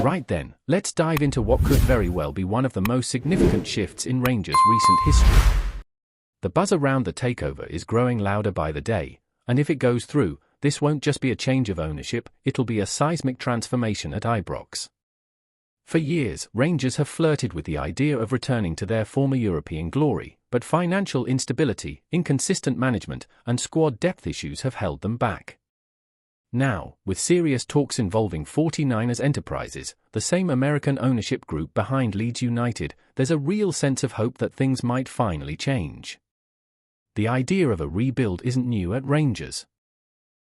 Right then, let's dive into what could very well be one of the most significant shifts in Rangers' recent history. The buzz around the takeover is growing louder by the day, and if it goes through, this won't just be a change of ownership, it'll be a seismic transformation at Ibrox. For years, Rangers have flirted with the idea of returning to their former European glory, but financial instability, inconsistent management, and squad depth issues have held them back. Now, with serious talks involving 49ers Enterprises, the same American ownership group behind Leeds United, there's a real sense of hope that things might finally change. The idea of a rebuild isn't new at Rangers.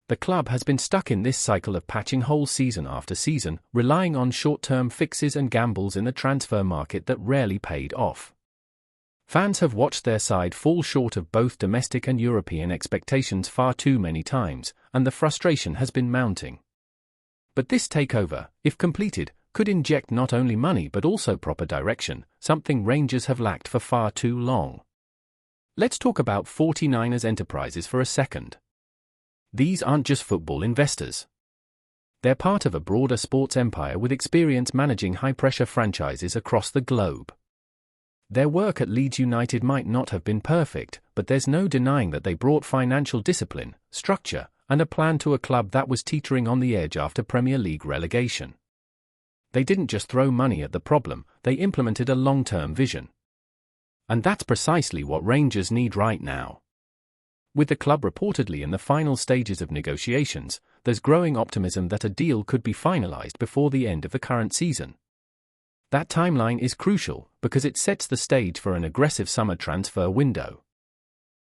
The club has been stuck in this cycle of patching holes season after season, relying on short-term fixes and gambles in the transfer market that rarely paid off. Fans have watched their side fall short of both domestic and European expectations far too many times, and the frustration has been mounting. But this takeover, if completed, could inject not only money but also proper direction, something Rangers have lacked for far too long. Let's talk about 49ers Enterprises for a second. These aren't just football investors. They're part of a broader sports empire with experience managing high-pressure franchises across the globe. Their work at Leeds United might not have been perfect, but there's no denying that they brought financial discipline, structure, and a plan to a club that was teetering on the edge after Premier League relegation. They didn't just throw money at the problem, they implemented a long-term vision. And that's precisely what Rangers need right now. With the club reportedly in the final stages of negotiations, there's growing optimism that a deal could be finalized before the end of the current season. That timeline is crucial because it sets the stage for an aggressive summer transfer window.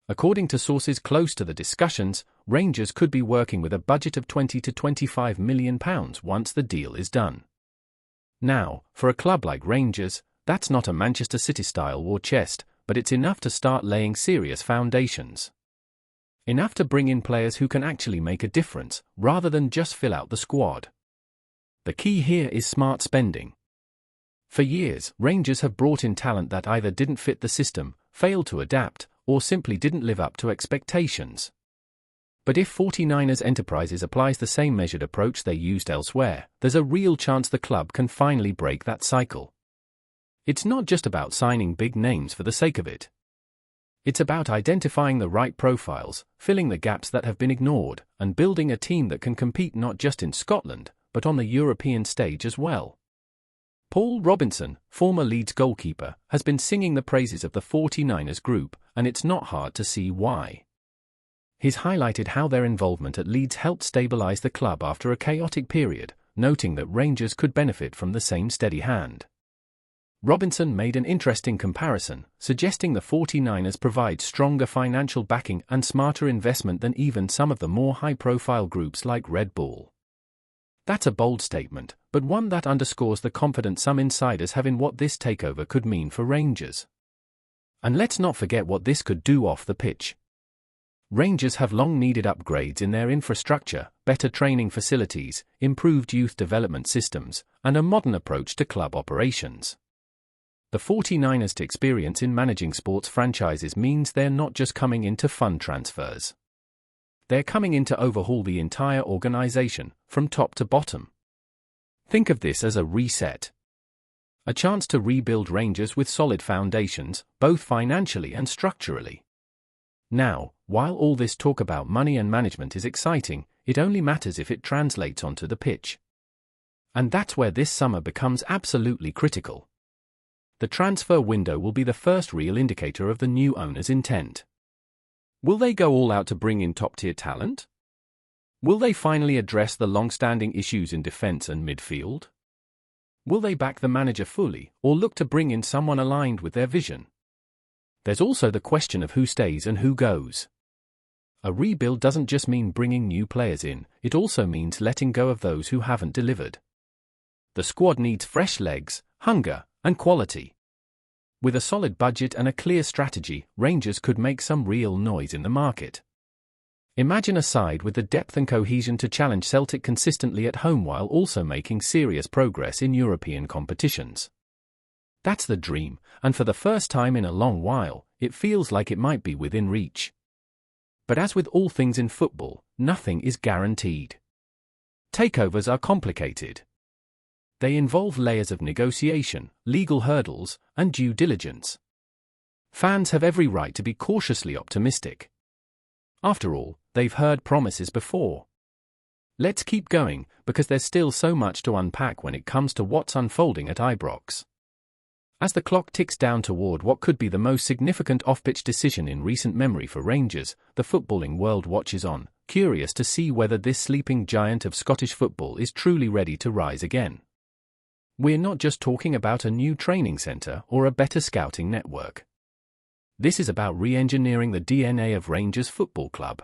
According to sources close to the discussions, Rangers could be working with a budget of £20 to £25 million once the deal is done. Now, for a club like Rangers, that's not a Manchester City-style war chest, but it's enough to start laying serious foundations. Enough to bring in players who can actually make a difference, rather than just fill out the squad. The key here is smart spending. For years, Rangers have brought in talent that either didn't fit the system, failed to adapt, or simply didn't live up to expectations. But if 49ers Enterprises applies the same measured approach they used elsewhere, there's a real chance the club can finally break that cycle. It's not just about signing big names for the sake of it. It's about identifying the right profiles, filling the gaps that have been ignored, and building a team that can compete not just in Scotland, but on the European stage as well. Paul Robinson, former Leeds goalkeeper, has been singing the praises of the 49ers group, and it's not hard to see why. He's highlighted how their involvement at Leeds helped stabilise the club after a chaotic period, noting that Rangers could benefit from the same steady hand. Robinson made an interesting comparison, suggesting the 49ers provide stronger financial backing and smarter investment than even some of the more high-profile groups like Red Bull. That's a bold statement, but one that underscores the confidence some insiders have in what this takeover could mean for Rangers. And let's not forget what this could do off the pitch. Rangers have long needed upgrades in their infrastructure, better training facilities, improved youth development systems, and a modern approach to club operations. The 49ers' experience in managing sports franchises means they're not just coming in to fund transfers. They're coming in to overhaul the entire organization, from top to bottom. Think of this as a reset. A chance to rebuild Rangers with solid foundations, both financially and structurally. Now, while all this talk about money and management is exciting, it only matters if it translates onto the pitch. And that's where this summer becomes absolutely critical. The transfer window will be the first real indicator of the new owner's intent. Will they go all out to bring in top-tier talent? Will they finally address the long-standing issues in defense and midfield? Will they back the manager fully, or look to bring in someone aligned with their vision? There's also the question of who stays and who goes. A rebuild doesn't just mean bringing new players in, it also means letting go of those who haven't delivered. The squad needs fresh legs, hunger, and quality. With a solid budget and a clear strategy, Rangers could make some real noise in the market. Imagine a side with the depth and cohesion to challenge Celtic consistently at home while also making serious progress in European competitions. That's the dream, and for the first time in a long while, it feels like it might be within reach. But as with all things in football, nothing is guaranteed. Takeovers are complicated. they involve layers of negotiation, legal hurdles, and due diligence. Fans have every right to be cautiously optimistic. After all, they've heard promises before. Let's keep going, because there's still so much to unpack when it comes to what's unfolding at Ibrox. As the clock ticks down toward what could be the most significant off-pitch decision in recent memory for Rangers, the footballing world watches on, curious to see whether this sleeping giant of Scottish football is truly ready to rise again. We're not just talking about a new training centre or a better scouting network. This is about re-engineering the DNA of Rangers Football Club.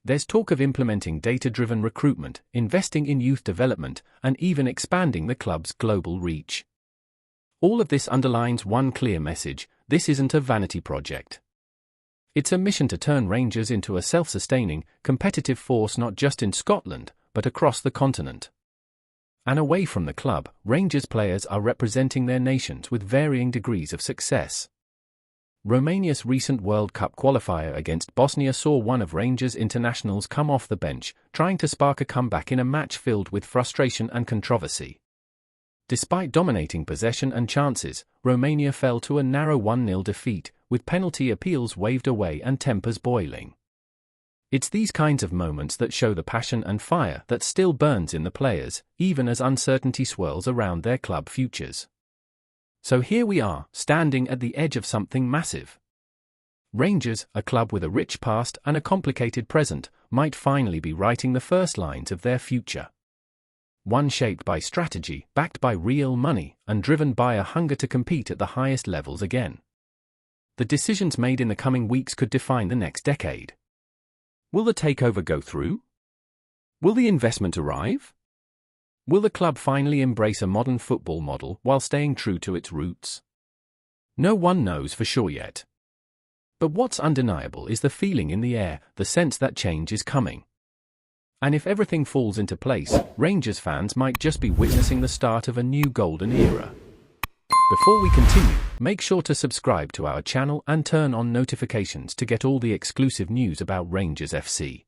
There's talk of implementing data-driven recruitment, investing in youth development, and even expanding the club's global reach. All of this underlines one clear message: this isn't a vanity project. It's a mission to turn Rangers into a self-sustaining, competitive force not just in Scotland, but across the continent. And away from the club, Rangers players are representing their nations with varying degrees of success. Romania's recent World Cup qualifier against Bosnia saw one of Rangers' internationals come off the bench, trying to spark a comeback in a match filled with frustration and controversy. Despite dominating possession and chances, Romania fell to a narrow 1-0 defeat, with penalty appeals waved away and tempers boiling. It's these kinds of moments that show the passion and fire that still burns in the players, even as uncertainty swirls around their club futures. So here we are, standing at the edge of something massive. Rangers, a club with a rich past and a complicated present, might finally be writing the first lines of their future. One shaped by strategy, backed by real money, and driven by a hunger to compete at the highest levels again. The decisions made in the coming weeks could define the next decade. Will the takeover go through? Will the investment arrive? Will the club finally embrace a modern football model while staying true to its roots? No one knows for sure yet. But what's undeniable is the feeling in the air, the sense that change is coming. And if everything falls into place, Rangers fans might just be witnessing the start of a new golden era. Before we continue, make sure to subscribe to our channel and turn on notifications to get all the exclusive news about Rangers FC.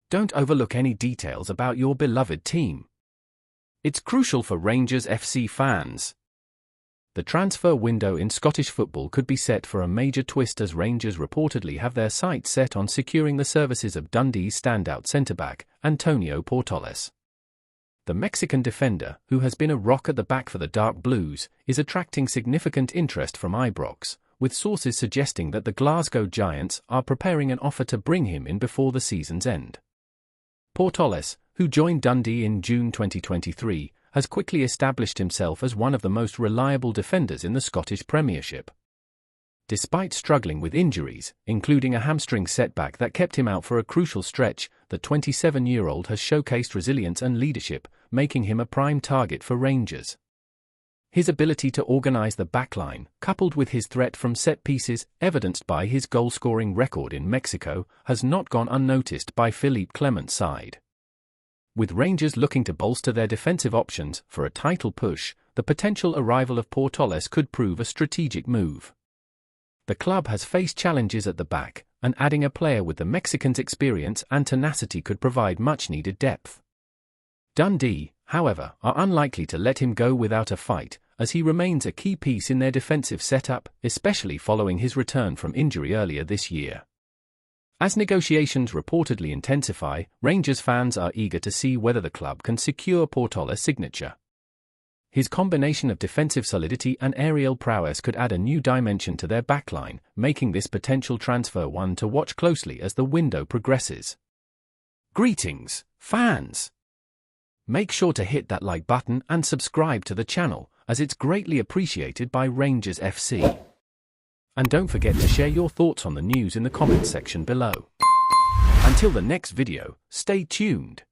Don't overlook any details about your beloved team. It's crucial for Rangers FC fans. The transfer window in Scottish football could be set for a major twist as Rangers reportedly have their sights set on securing the services of Dundee's standout centre-back, Antonio Portoles. The Mexican defender, who has been a rock at the back for the Dark Blues, is attracting significant interest from Ibrox, with sources suggesting that the Glasgow Giants are preparing an offer to bring him in before the season's end. Portoles, who joined Dundee in June 2023, has quickly established himself as one of the most reliable defenders in the Scottish Premiership. Despite struggling with injuries, including a hamstring setback that kept him out for a crucial stretch, the 27-year-old has showcased resilience and leadership, making him a prime target for Rangers. His ability to organise the backline, coupled with his threat from set pieces, evidenced by his goal-scoring record in Mexico, has not gone unnoticed by Philippe Clement's side. With Rangers looking to bolster their defensive options for a title push, the potential arrival of Portoles could prove a strategic move. The club has faced challenges at the back, and adding a player with the Mexican's experience and tenacity could provide much-needed depth. Dundee, however, are unlikely to let him go without a fight, as he remains a key piece in their defensive setup, especially following his return from injury earlier this year. As negotiations reportedly intensify, Rangers fans are eager to see whether the club can secure Portoles' signature. His combination of defensive solidity and aerial prowess could add a new dimension to their backline, making this potential transfer one to watch closely as the window progresses. Greetings, fans! Make sure to hit that like button and subscribe to the channel, as it's greatly appreciated by Rangers FC. And don't forget to share your thoughts on the news in the comments section below. Until the next video, stay tuned.